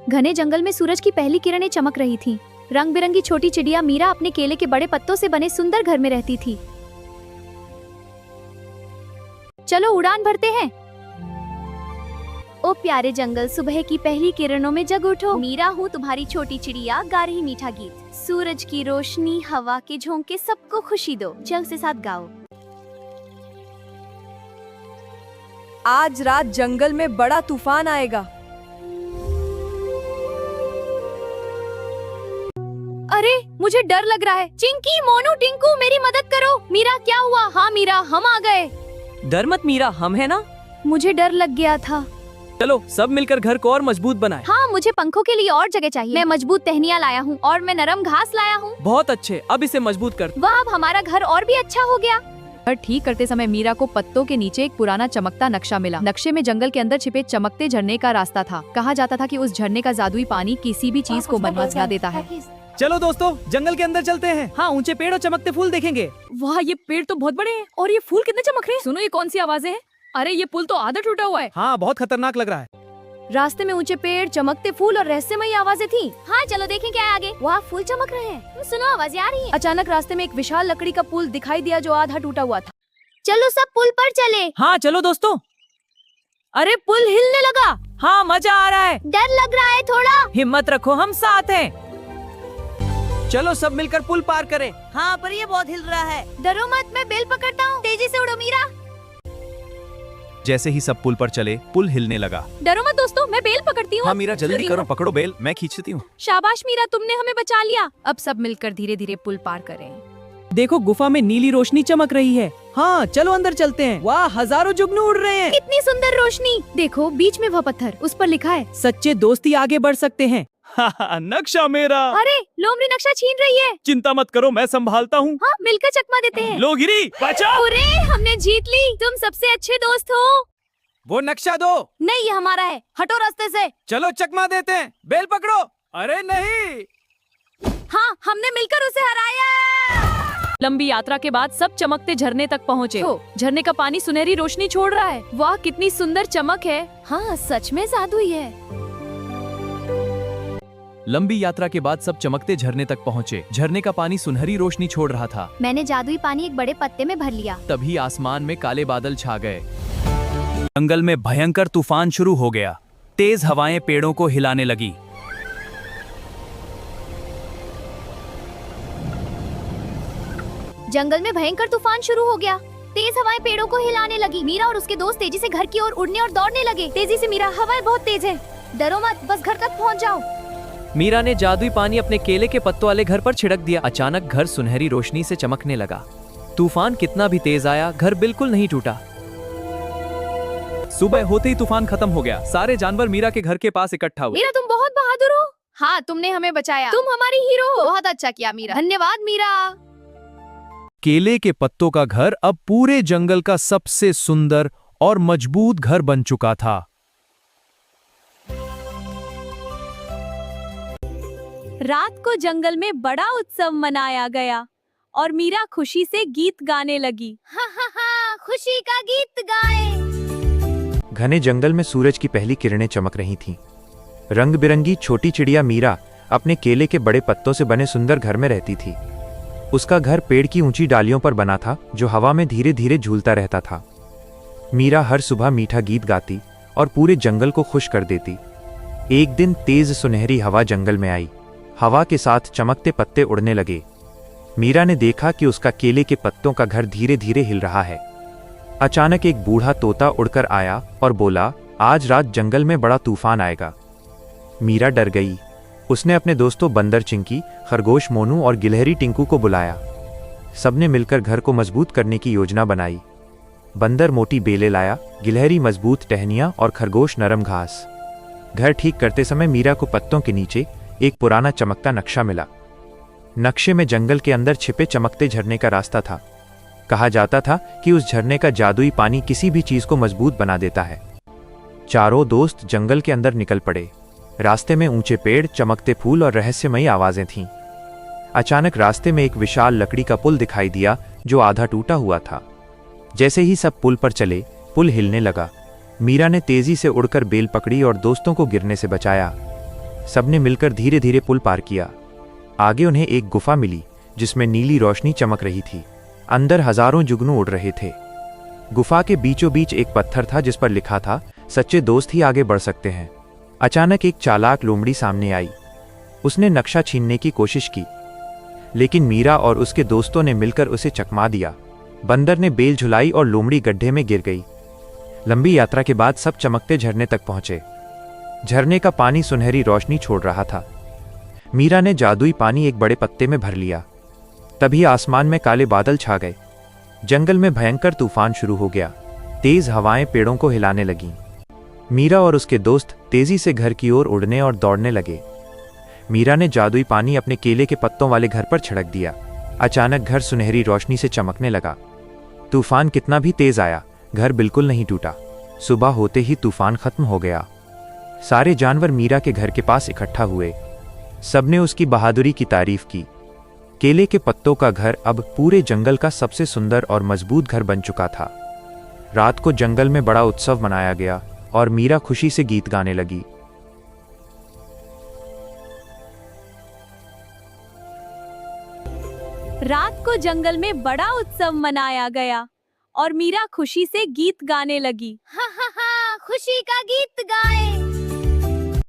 घने जंगल में सूरज की पहली किरणें चमक रही थीं। रंग बिरंगी छोटी चिड़िया मीरा अपने केले के बड़े पत्तों से बने सुंदर घर में रहती थी। चलो उड़ान भरते हैं। ओ प्यारे जंगल, सुबह की पहली किरणों में जग उठो। मीरा हूँ तुम्हारी छोटी चिड़िया, गा रही मीठा गीत। सूरज की रोशनी, हवा के झोंके, सबको खुशी दो। जल्द से साथ गाओ। आज रात जंगल में बड़ा तूफान आएगा। अरे मुझे डर लग रहा है। चिंकी, मोनू, टिंकू, मेरी मदद करो। मीरा, क्या हुआ? हाँ मीरा, हम आ गए। डर मत मीरा, हम है ना। मुझे डर लग गया था। चलो सब मिलकर घर को और मजबूत बनाएं। हाँ, मुझे पंखों के लिए और जगह चाहिए। मैं मजबूत टहनियाँ लाया हूँ और मैं नरम घास लाया हूँ। बहुत अच्छे, अब इसे मजबूत कर। वाह, अब हमारा घर और भी अच्छा हो गया। घर ठीक करते समय मीरा को पत्तों के नीचे एक पुराना चमकता नक्शा मिला। नक्शे में जंगल के अंदर छिपे चमकते झरने का रास्ता था। कहा जाता था कि उस झरने का जादुई पानी किसी भी चीज को मनमोहा देता है। चलो दोस्तों, जंगल के अंदर चलते हैं। हाँ, ऊंचे पेड़ और चमकते फूल देखेंगे। वाह, ये पेड़ तो बहुत बड़े हैं और ये फूल कितने चमक रहे हैं। सुनो, ये कौन सी आवाजें हैं? अरे ये पुल तो आधा टूटा हुआ है। हाँ, बहुत खतरनाक लग रहा है। रास्ते में ऊंचे पेड़, चमकते फूल और रहस्यमयी आवाजें थी। हाँ, चलो देखें क्या है आगे। वाह, फूल चमक रहे हैं। सुनो, आवाजें आ रही हैं। अचानक रास्ते में एक विशाल लकड़ी का पुल दिखाई दिया जो आधा टूटा हुआ था। चलो सब पुल पर चले। हाँ चलो दोस्तों। अरे पुल हिलने लगा। हाँ, मजा आ रहा है। डर लग रहा है थोड़ा। हिम्मत रखो, हम साथ हैं। चलो सब मिलकर पुल पार करें। हाँ, पर ये बहुत हिल रहा है। डरो मत, मैं बेल पकड़ता हूँ। तेजी से उड़ो मीरा। जैसे ही सब पुल पर चले, पुल हिलने लगा। डरो मत दोस्तों, मैं बेल पकड़ती हूँ। हाँ मीरा, जल्दी करो, पकड़ो बेल, मैं खींचती हूँ। शाबाश मीरा, तुमने हमें बचा लिया। अब सब मिलकर धीरे धीरे पुल पार करें। देखो, गुफा में नीली रोशनी चमक रही है। हाँ चलो अंदर चलते हैं। वाह, हजारों जुगनू उड़ रहे हैं। कितनी सुंदर रोशनी। देखो, बीच में वह पत्थर, उस पर लिखा है सच्चे दोस्ती आगे बढ़ सकते हैं। नक्शा मेरा। अरे, लोमड़ी नक्शा छीन रही है। चिंता मत करो, मैं संभालता हूँ। हाँ, मिलकर चकमा देते हैं। लो गिरी, बचाओ। अरे, हमने जीत ली। तुम सबसे अच्छे दोस्त हो। वो नक्शा दो। नहीं, ये हमारा है। हटो रास्ते से। चलो चकमा देते हैं। बेल पकड़ो। अरे नहीं। हाँ, हमने मिलकर उसे हराया। लंबी यात्रा के बाद सब चमकते झरने तक पहुँचे। झरने का पानी सुनहरी रोशनी छोड़ रहा है। वाह, कितनी सुंदर चमक है। हाँ, सच में जादुई है। लंबी यात्रा के बाद सब चमकते झरने तक पहुँचे। झरने का पानी सुनहरी रोशनी छोड़ रहा था। मैंने जादुई पानी एक बड़े पत्ते में भर लिया। तभी आसमान में काले बादल छा गए। जंगल में भयंकर तूफान शुरू हो गया। तेज हवाएं पेड़ों को हिलाने लगी। जंगल में भयंकर तूफान शुरू हो गया। तेज हवाएं पेड़ों को हिलाने लगी। मीरा और उसके दोस्त तेजी से घर की ओर उड़ने और दौड़ने लगे। तेजी से मीरा, हवाएं बहुत तेज है। डरो मत, बस घर तक पहुंच जाओ। मीरा ने जादुई पानी अपने केले के पत्तों वाले घर पर छिड़क दिया। अचानक घर सुनहरी रोशनी से चमकने लगा। तूफान कितना भी तेज आया, घर बिल्कुल नहीं टूटा। सुबह होते ही तूफान खत्म हो गया। सारे जानवर मीरा के घर के पास इकट्ठा हुए। मीरा, तुम बहुत बहादुर हो। हाँ, तुमने हमें बचाया। तुम हमारी हीरो हो। बहुत अच्छा किया मीरा। धन्यवाद मीरा। केले के पत्तों का घर अब पूरे जंगल का सबसे सुंदर और मजबूत घर बन चुका था। रात को जंगल में बड़ा उत्सव मनाया गया और मीरा खुशी से गीत गाने लगी। हाँ, खुशी का गीत गाए। घने जंगल में सूरज की पहली किरणें चमक रही थीं। रंग बिरंगी छोटी चिड़िया मीरा अपने केले के बड़े पत्तों से बने सुंदर घर में रहती थी। उसका घर पेड़ की ऊंची डालियों पर बना था जो हवा में धीरे धीरे झूलता रहता था। मीरा हर सुबह मीठा गीत गाती और पूरे जंगल को खुश कर देती। एक दिन तेज सुनहरी हवा जंगल में आई। हवा के साथ चमकते पत्ते उड़ने लगे। मीरा ने देखा कि उसका केले के पत्तों का घर धीरे धीरे हिल रहा है। अचानक एक बूढ़ा तोता उड़कर आया और बोला, आज रात जंगल में बड़ा तूफान आएगा। मीरा डर गई। उसने अपने दोस्तों बंदर चिंकी, खरगोश मोनू और गिलहरी टिंकू को बुलाया। सबने मिलकर घर को मजबूत करने की योजना बनाई। बंदर मोटी बेलें लाया, गिलहरी मजबूत टहनियां और खरगोश नरम घास। घर ठीक करते समय मीरा को पत्तों के नीचे एक पुराना चमकता नक्शा मिला। नक्शे में जंगल के अंदर छिपे चमकते झरने का रास्ता था। कहा जाता था कि उस झरने का जादुई पानी किसी भी चीज को मजबूत बना देता है। चारों दोस्त जंगल के अंदर निकल पड़े। रास्ते में ऊंचे पेड़, चमकते फूल और रहस्यमयी आवाजें थीं। अचानक रास्ते में एक विशाल लकड़ी का पुल दिखाई दिया जो आधा टूटा हुआ था। जैसे ही सब पुल पर चले, पुल हिलने लगा। मीरा ने तेजी से उड़कर बेल पकड़ी और दोस्तों को गिरने से बचाया। सबने मिलकर धीरे धीरे पुल पार किया। आगे उन्हें एक गुफा मिली जिसमें नीली रोशनी चमक रही थी। अंदर हजारों जुगनू उड़ रहे थे। गुफा के बीचों बीच एक पत्थर था जिस पर लिखा था, सच्चे दोस्त ही आगे बढ़ सकते हैं। अचानक एक चालाक लोमड़ी सामने आई। उसने नक्शा छीनने की कोशिश की, लेकिन मीरा और उसके दोस्तों ने मिलकर उसे चकमा दिया। बंदर ने बेल झुलाई और लोमड़ी गड्ढे में गिर गई। लंबी यात्रा के बाद सब चमकते झरने तक पहुंचे। झरने का पानी सुनहरी रोशनी छोड़ रहा था। मीरा ने जादुई पानी एक बड़े पत्ते में भर लिया। तभी आसमान में काले बादल छा गए। जंगल में भयंकर तूफान शुरू हो गया। तेज हवाएं पेड़ों को हिलाने लगीं। मीरा और उसके दोस्त तेजी से घर की ओर उड़ने और दौड़ने लगे। मीरा ने जादुई पानी अपने केले के पत्तों वाले घर पर छिड़क दिया। अचानक घर सुनहरी रोशनी से चमकने लगा। तूफान कितना भी तेज आया, घर बिल्कुल नहीं टूटा। सुबह होते ही तूफान खत्म हो गया। सारे जानवर मीरा के घर के पास इकट्ठा हुए। सबने उसकी बहादुरी की तारीफ की। केले के पत्तों का घर अब पूरे जंगल का सबसे सुंदर और मजबूत घर बन चुका था। रात को जंगल में बड़ा उत्सव मनाया गया और मीरा खुशी से गीत गाने लगी। रात को जंगल में बड़ा उत्सव मनाया गया और मीरा खुशी से गीत गाने लगी। हा हा हा, खुशी का गीत गाए।